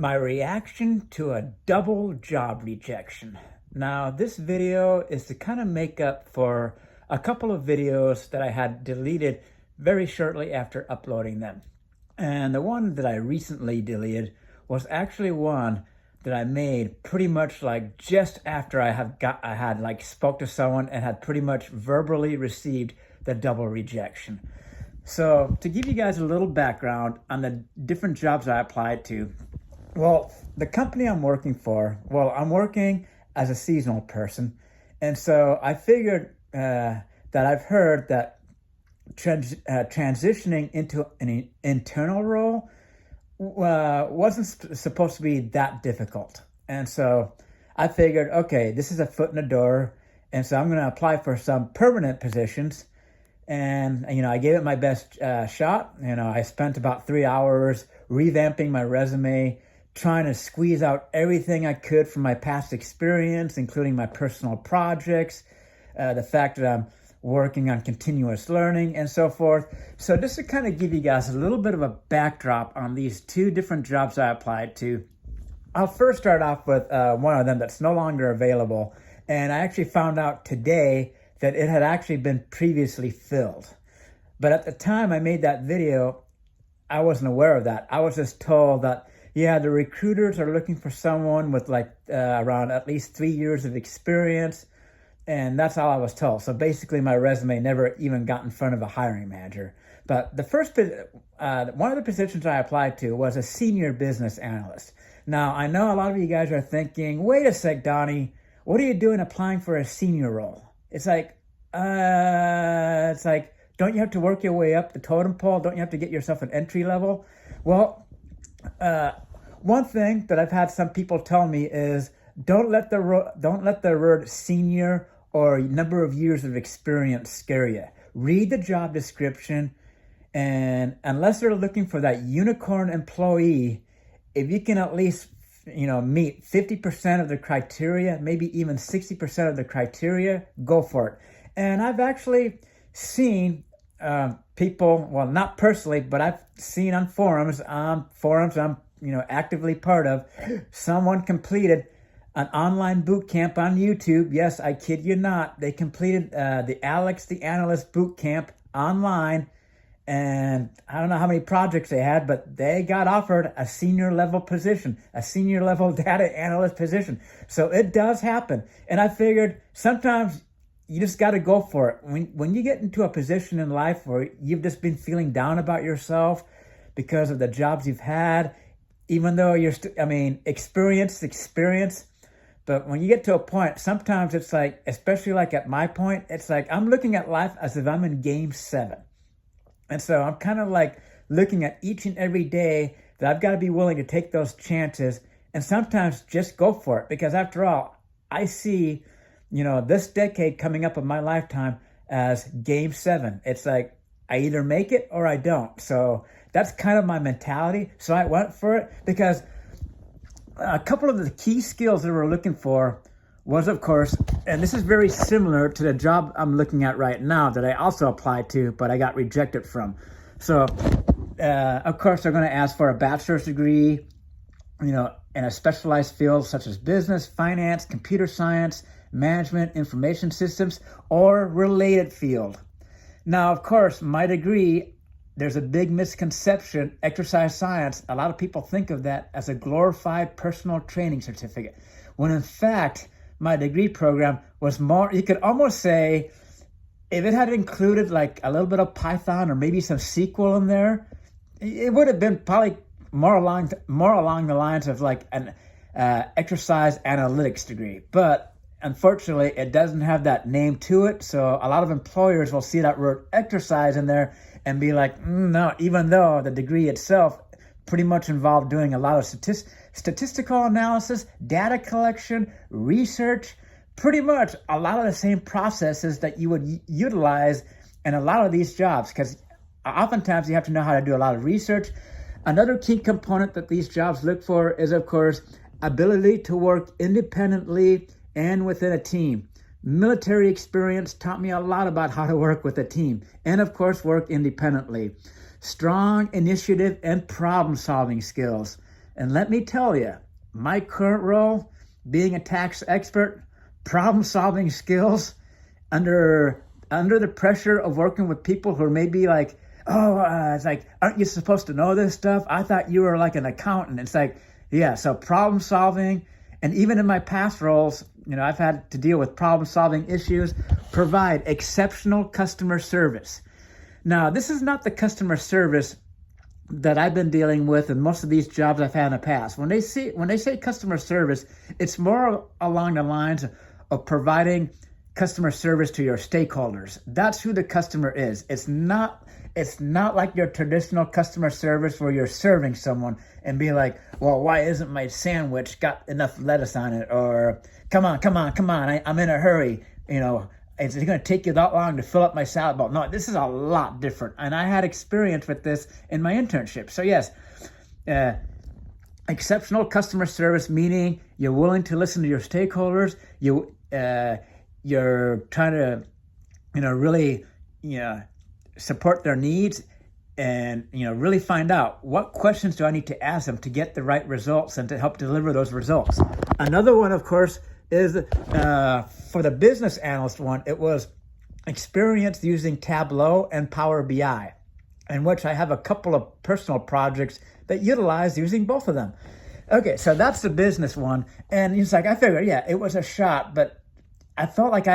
My reaction to a double job rejection. Now, this video is to kind of make up for a couple of videos that I had deleted very shortly after uploading them. And the one that I recently deleted was actually one that I made pretty much like just after I had like spoke to someone and had pretty much verbally received the double rejection. So to give you guys a little background on the different jobs I applied to, well, the company I'm working for, I'm working as a seasonal person. And so I figured that I've heard that transitioning into an internal role wasn't supposed to be that difficult. And so I figured, okay, this is a foot in the door. And so I'm going to apply for some permanent positions. And, I gave it my best shot. I spent about 3 hours revamping my resume, trying to squeeze out everything I could from my past experience, including my personal projects, the fact that I'm working on continuous learning and so forth. So just to kind of give you guys a little bit of a backdrop on these two different jobs I applied to, I'll first start off with one of them that's no longer available. And I actually found out today that it had actually been previously filled. But at the time I made that video, I wasn't aware of that. I was just told that, yeah, the recruiters are looking for someone with around at least 3 years of experience. And that's all I was told. So basically my resume never even got in front of a hiring manager. But the first, one of the positions I applied to was a senior business analyst. Now, I know a lot of you guys are thinking, wait a sec, Donnie, what are you doing applying for a senior role? It's like, don't you have to work your way up the totem pole? Don't you have to get yourself an entry level? Well, one thing that I've had some people tell me is don't let the word senior or number of years of experience scare you. Read the job description, and unless they're looking for that unicorn employee, if you can at least meet 50% of the criteria, maybe even 60% of the criteria, go for it. And I've actually seen people, well, not personally, but I've seen on forums I'm actively part of, someone completed an online boot camp on YouTube. Yes, I kid you not. They completed the Alex the Analyst boot camp online. And I don't know how many projects they had, but they got offered a senior level position, a senior level data analyst position. So it does happen. And I figured sometimes you just got to go for it. When you get into a position in life where you've just been feeling down about yourself because of the jobs you've had, even though you're experience. But when you get to a point, sometimes it's like, especially like at my point, it's like I'm looking at life as if I'm in game 7. And so I'm kind of like looking at each and every day that I've got to be willing to take those chances and sometimes just go for it. Because after all, I see, this decade coming up in my lifetime as game 7. It's like I either make it or I don't. So that's kind of my mentality. So I went for it because a couple of the key skills that we're looking for was, of course, and this is very similar to the job I'm looking at right now that I also applied to, but I got rejected from. So, of course, they're going to ask for a bachelor's degree, in a specialized field such as business, finance, computer science, management, information systems, or related field. Now, of course, my degree, there's a big misconception, exercise science. A lot of people think of that as a glorified personal training certificate, when in fact, my degree program was more, you could almost say, if it had included like a little bit of Python or maybe some SQL in there, it would have been probably more along the lines of like an exercise analytics degree. But unfortunately, it doesn't have that name to it. So a lot of employers will see that word exercise in there and be like, no, even though the degree itself pretty much involved doing a lot of statistical analysis, data collection, research, pretty much a lot of the same processes that you would utilize in a lot of these jobs, because oftentimes you have to know how to do a lot of research. Another key component that these jobs look for is, of course, ability to work independently and within a team. Military experience taught me a lot about how to work with a team and, of course, work independently. Strong initiative and problem-solving skills. And let me tell you, my current role, being a tax expert, problem-solving skills under the pressure of working with people who are maybe like, it's like, aren't you supposed to know this stuff? I thought you were like an accountant. It's like, yeah, so problem solving. And even in my past roles, I've had to deal with problem solving issues, provide exceptional customer service. Now, this is not the customer service that I've been dealing with in most of these jobs I've had in the past. When they say customer service, it's more along the lines of providing customer service to your stakeholders. That's who the customer is. It's not like your traditional customer service where you're serving someone and be like, well, why isn't my sandwich got enough lettuce on it? Or come on, I'm in a hurry. It's going to take you that long to fill up my salad bowl. No, this is a lot different. And I had experience with this in my internship. So yes, exceptional customer service, meaning you're willing to listen to your stakeholders. You're trying to, really, support their needs and, really find out what questions do I need to ask them to get the right results and to help deliver those results. Another one, of course, is for the business analyst one, it was experience using Tableau and Power BI, in which I have a couple of personal projects that utilize using both of them. Okay, so that's the business one. And it's like, I figured, yeah, it was a shot, but I felt like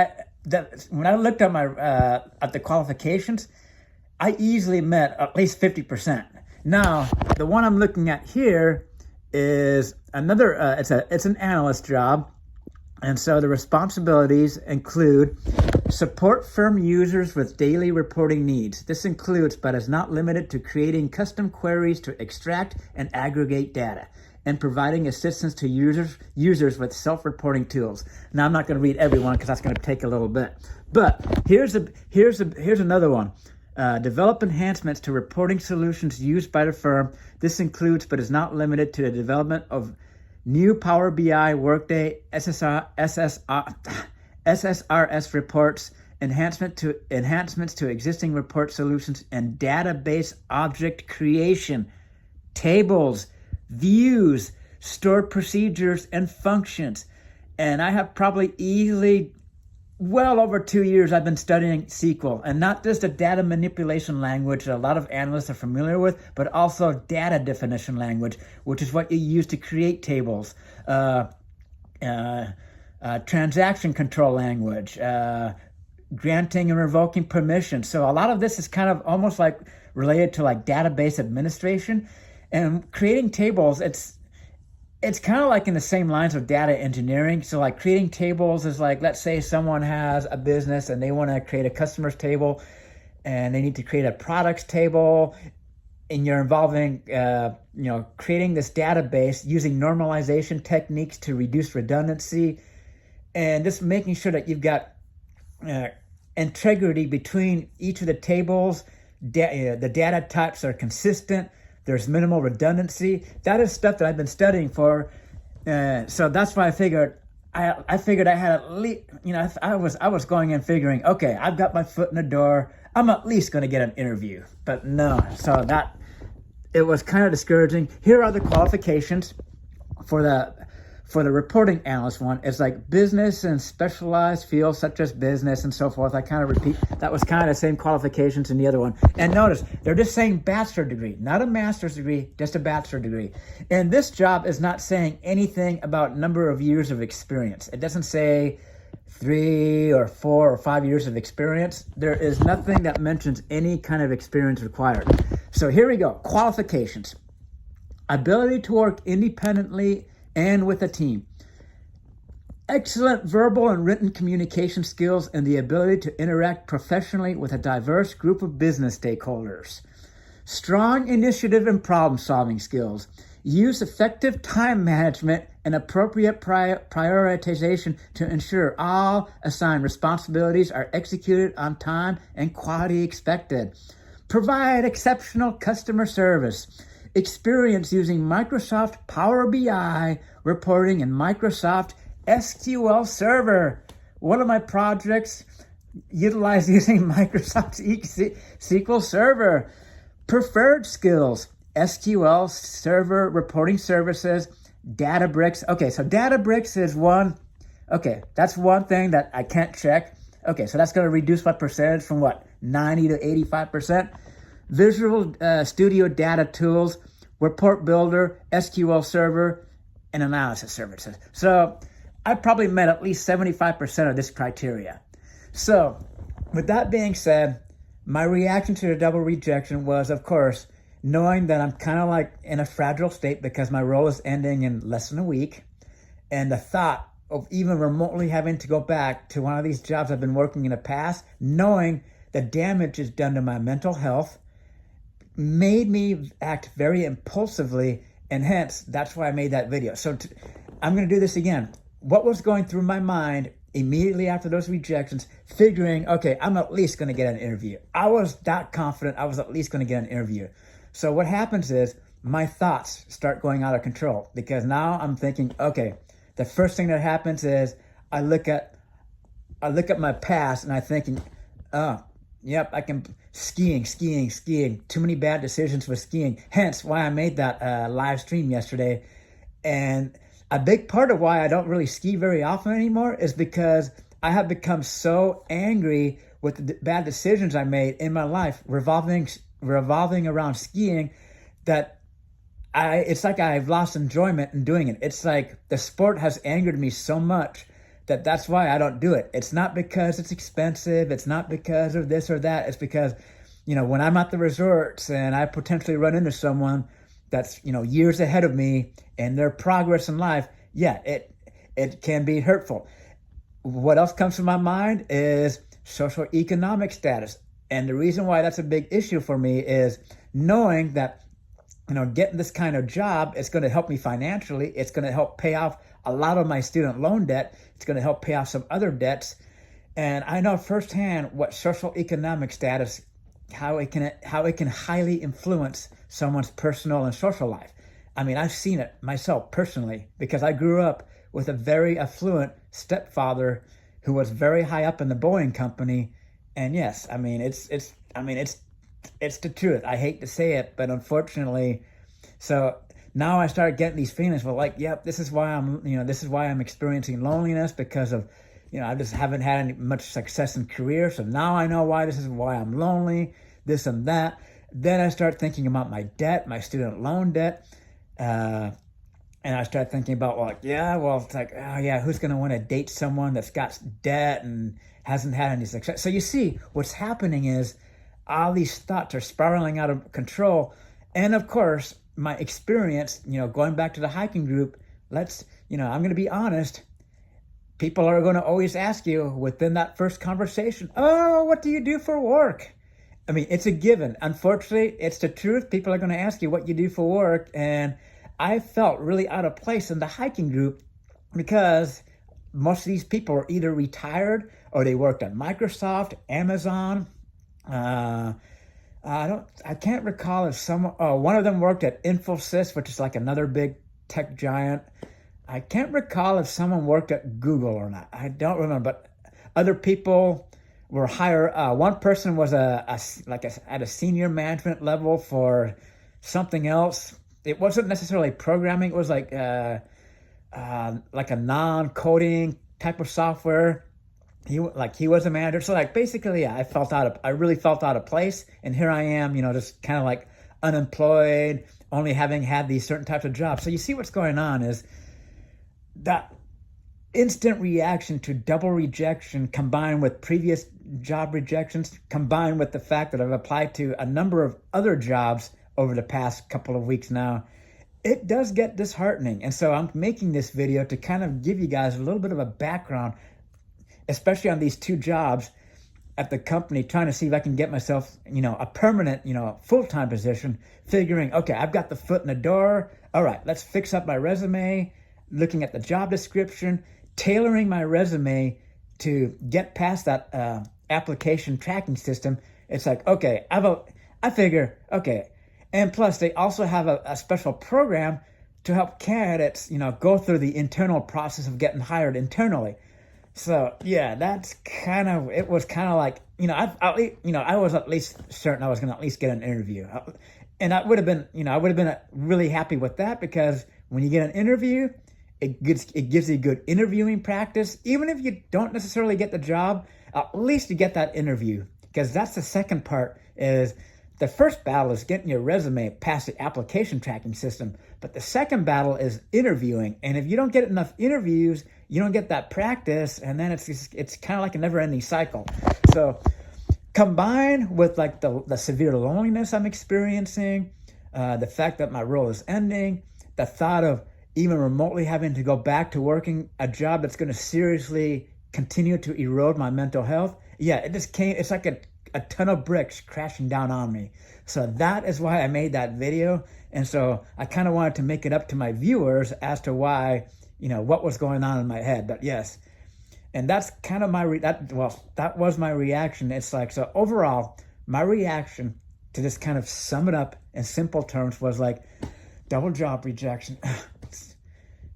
when I looked at at the qualifications, I easily met at least 50%. Now, the one I'm looking at here is another, it's an analyst job. And so the responsibilities include support firm users with daily reporting needs. This includes, but is not limited to, creating custom queries to extract and aggregate data and providing assistance to users with self-reporting tools. Now, I'm not going to read every one because that's going to take a little bit. But here's another one. Develop enhancements to reporting solutions used by the firm. This includes, but is not limited to, the development of new Power BI, Workday, SSRS reports, enhancements to existing report solutions, and database object creation, tables, views, stored procedures, and functions. And I have probably easily well over 2 years I've been studying SQL, and not just a data manipulation language that a lot of analysts are familiar with, but also data definition language, which is what you use to create tables, transaction control language, granting and revoking permissions. So a lot of this is kind of almost like related to like database administration, and creating tables. It's kind of like in the same lines of data engineering. So like creating tables is like, let's say someone has a business and they want to create a customers table and they need to create a products table, and you're involving, creating this database using normalization techniques to reduce redundancy, and just making sure that you've got integrity between each of the tables. The data types are consistent. There's minimal redundancy. That is stuff that I've been studying for. So that's why I figured I had at least, I was going in figuring, okay, I've got my foot in the door. I'm at least going to get an interview. But no, so it was kind of discouraging. Here are the qualifications for the reporting analyst one. It's like business and specialized fields such as business and so forth. I kind of repeat, that was kind of the same qualifications in the other one. And notice, they're just saying bachelor degree, not a master's degree, just a bachelor degree. And this job is not saying anything about number of years of experience. It doesn't say 3 or 4 or 5 years of experience. There is nothing that mentions any kind of experience required. So here we go, qualifications. Ability to work independently and with a team. Excellent verbal and written communication skills and the ability to interact professionally with a diverse group of business stakeholders. Strong initiative and problem-solving skills. Use effective time management and appropriate prioritization to ensure all assigned responsibilities are executed on time and quality expected. Provide exceptional customer service. Experience using Microsoft Power BI reporting and Microsoft SQL Server. One of my projects utilized using Microsoft SQL Server. Preferred skills. SQL Server Reporting Services, Databricks. Okay, so Databricks is one. Okay, that's one thing that I can't check. Okay, so that's going to reduce my percentage from what, 90 to 85%. Visual Studio Data Tools, Report Builder, SQL Server, and Analysis Services. So I probably met at least 75% of this criteria. So with that being said, my reaction to the double rejection was, of course, knowing that I'm kind of like in a fragile state because my role is ending in less than a week. And the thought of even remotely having to go back to one of these jobs I've been working in the past, knowing the damage is done to my mental health, made me act very impulsively. And hence, that's why I made that video. So I'm going to do this again. What was going through my mind immediately after those rejections, figuring, okay, I'm at least going to get an interview. I was that confident I was at least going to get an interview. So what happens is my thoughts start going out of control because now I'm thinking, okay, the first thing that happens is I look at my past and I'm thinking, oh, yep, I can skiing. Too many bad decisions with skiing. Hence why I made that live stream yesterday. And a big part of why I don't really ski very often anymore is because I have become so angry with the bad decisions I made in my life revolving around skiing that it's like I've lost enjoyment in doing it. It's like the sport has angered me so much that's why I don't do it. It's not because it's expensive. It's not because of this or that. It's because, when I'm at the resorts and I potentially run into someone that's, years ahead of me and their progress in life, yeah, it can be hurtful. What else comes to my mind is social economic status. And the reason why that's a big issue for me is knowing that, getting this kind of job, it's going to help me financially. It's going to help pay off a lot of my student loan debt. It's going to help pay off some other debts. And I know firsthand what social economic status, how it can highly influence someone's personal and social life. I mean, I've seen it myself personally because I grew up with a very affluent stepfather who was very high up in the Boeing company. And yes, I mean, it's the truth. I hate to say it, but unfortunately, so now I start getting these feelings. Well, like, yep, this is why I'm experiencing loneliness because of, I just haven't had any much success in career. So now I know why this is why I'm lonely, this and that. Then I start thinking about my debt, my student loan debt. And I start thinking about it's like, oh yeah, who's going to want to date someone that's got debt and hasn't had any success? So you see, what's happening is all these thoughts are spiraling out of control. And of course, my experience, going back to the hiking group, I'm going to be honest. People are going to always ask you within that first conversation, oh, what do you do for work? I mean, it's a given. Unfortunately, it's the truth. People are going to ask you what you do for work. And I felt really out of place in the hiking group because most of these people are either retired or they worked at Microsoft, Amazon. I can't recall if one of them worked at Infosys, which is like another big tech giant. I can't recall if someone worked at Google or not. I don't remember, but other people were higher. One person was at a senior management level for something else. It wasn't necessarily programming. It was like a non-coding type of software. He was a manager. So basically, yeah, I really felt out of place. And here I am, just kind of like unemployed, only having had these certain types of jobs. So you see what's going on is that instant reaction to double rejection combined with previous job rejections, combined with the fact that I've applied to a number of other jobs over the past couple of weeks now, it does get disheartening. And so I'm making this video to kind of give you guys a little bit of a background, especially on these two jobs at the company, trying to see if I can get myself, a permanent, full-time position, figuring, okay, I've got the foot in the door. All right, let's fix up my resume, looking at the job description, tailoring my resume to get past that application tracking system. It's like, okay, I figure, okay. And plus, they also have a special program to help candidates, go through the internal process of getting hired internally. So yeah, it was kind of like, I was at least certain I was going to at least get an interview. And I would have been, I would have been really happy with that, because when you get an interview, it gives you good interviewing practice. Even if you don't necessarily get the job, at least you get that interview, because that's the second part. Is the first battle is getting your resume past the application tracking system, but the second battle is interviewing. And if you don't get enough interviews, you don't get that practice, and then it's kind of like a never-ending cycle. So combined with like the severe loneliness I'm experiencing, the fact that my role is ending, the thought of even remotely having to go back to working a job that's going to seriously continue to erode my mental health, it just came. It's like a ton of bricks crashing down on me. So that is why I made that video. And so I kind of wanted to make it up to my viewers as to why, what was going on in my head. But yes, and that's kind of that was my reaction. It's like, so overall, my reaction, to just kind of sum it up in simple terms, was like double job rejection.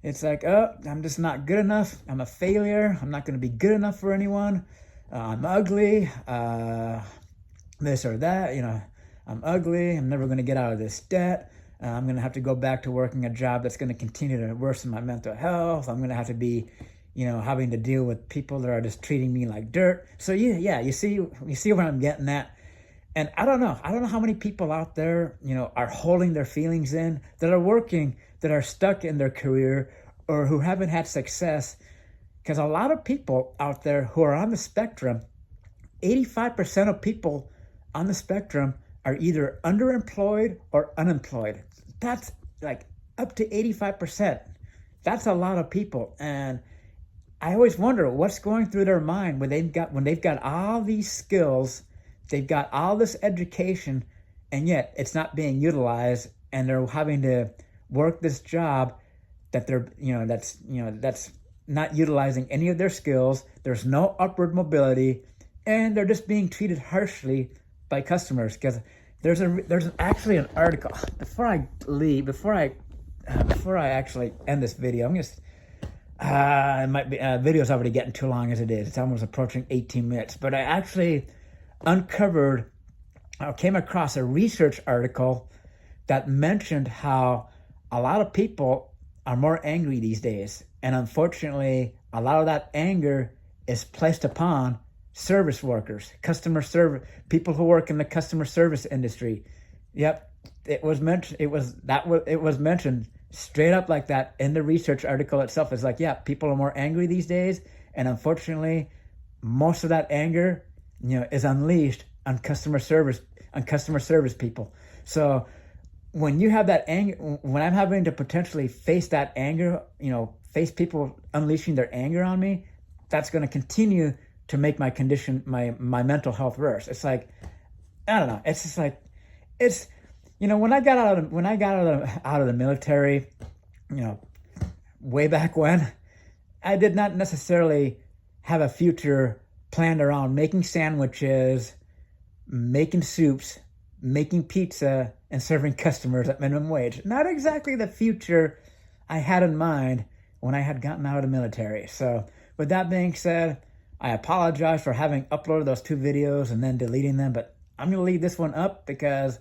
It's like, oh, I'm just not good enough. I'm a failure. I'm not going to be good enough for anyone. I'm ugly, this or that, I'm ugly. I'm never going to get out of this debt. I'm going to have to go back to working a job that's going to continue to worsen my mental health. I'm going to have to be, having to deal with people that are just treating me like dirt. So you see where I'm getting at. And I don't know how many people out there, are holding their feelings in, that are working, that are stuck in their career, or who haven't had success. Because a lot of people out there who are on the spectrum, 85% of people on the spectrum are either underemployed or unemployed. That's like up to 85%. That's a lot of people. And I always wonder what's going through their mind when they've got all these skills, they've got all this education, and yet it's not being utilized, and they're having to work this job that that's not utilizing any of their skills. There's no upward mobility, and they're just being treated harshly by customers. Because there's actually an article. Before I actually end this video, I'm just video's already getting too long as it is. It's almost approaching 18 minutes. But I actually came across a research article that mentioned how a lot of people are more angry these days. And unfortunately, a lot of that anger is placed upon service workers, customer service, people who work in the customer service industry. Yep, it was mentioned straight up like that in the research article itself. It's like, people are more angry these days, and unfortunately, most of that anger, is unleashed on customer service people. So when you have that anger, when I'm having to potentially face that anger, face people unleashing their anger on me, that's going to continue to make my condition, my mental health worse. It's like, I don't know. It's just like, it's, when I got out of the military, way back when, I did not necessarily have a future planned around making sandwiches, making soups, making pizza, and serving customers at minimum wage. Not exactly the future I had in mind when I had gotten out of the military. So with that being said, I apologize for having uploaded those 2 videos and then deleting them, but I'm going to leave this one up because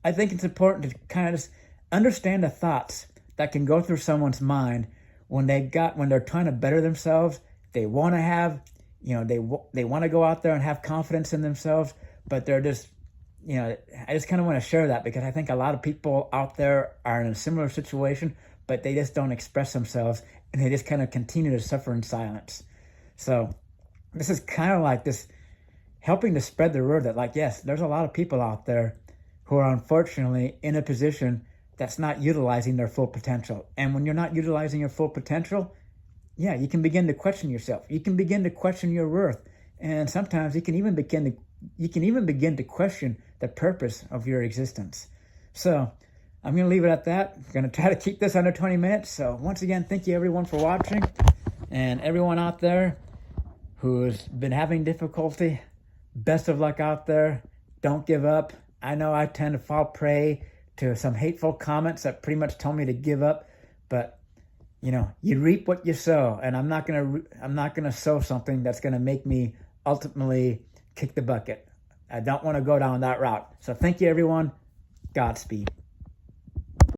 I think it's important to kind of just understand the thoughts that can go through someone's mind when they're trying to better themselves. They want to have, they want to go out there and have confidence in themselves, but they're just, I just kind of want to share that because I think a lot of people out there are in a similar situation, but they just don't express themselves, and they just kind of continue to suffer in silence. So this is kind of like this, helping to spread the word that, like, yes, there's a lot of people out there who are unfortunately in a position that's not utilizing their full potential. And when you're not utilizing your full potential, you can begin to question yourself. You can begin to question your worth. And sometimes you can even begin to question the purpose of your existence. So I'm going to leave it at that. I'm going to try to keep this under 20 minutes. So once again, thank you everyone for watching. And everyone out there who's been having difficulty, best of luck out there. Don't give up. I know I tend to fall prey to some hateful comments that pretty much tell me to give up, but you reap what you sow, and I'm not gonna sow something that's gonna make me ultimately kick the bucket. I don't want to go down that route. So thank you, everyone. Godspeed.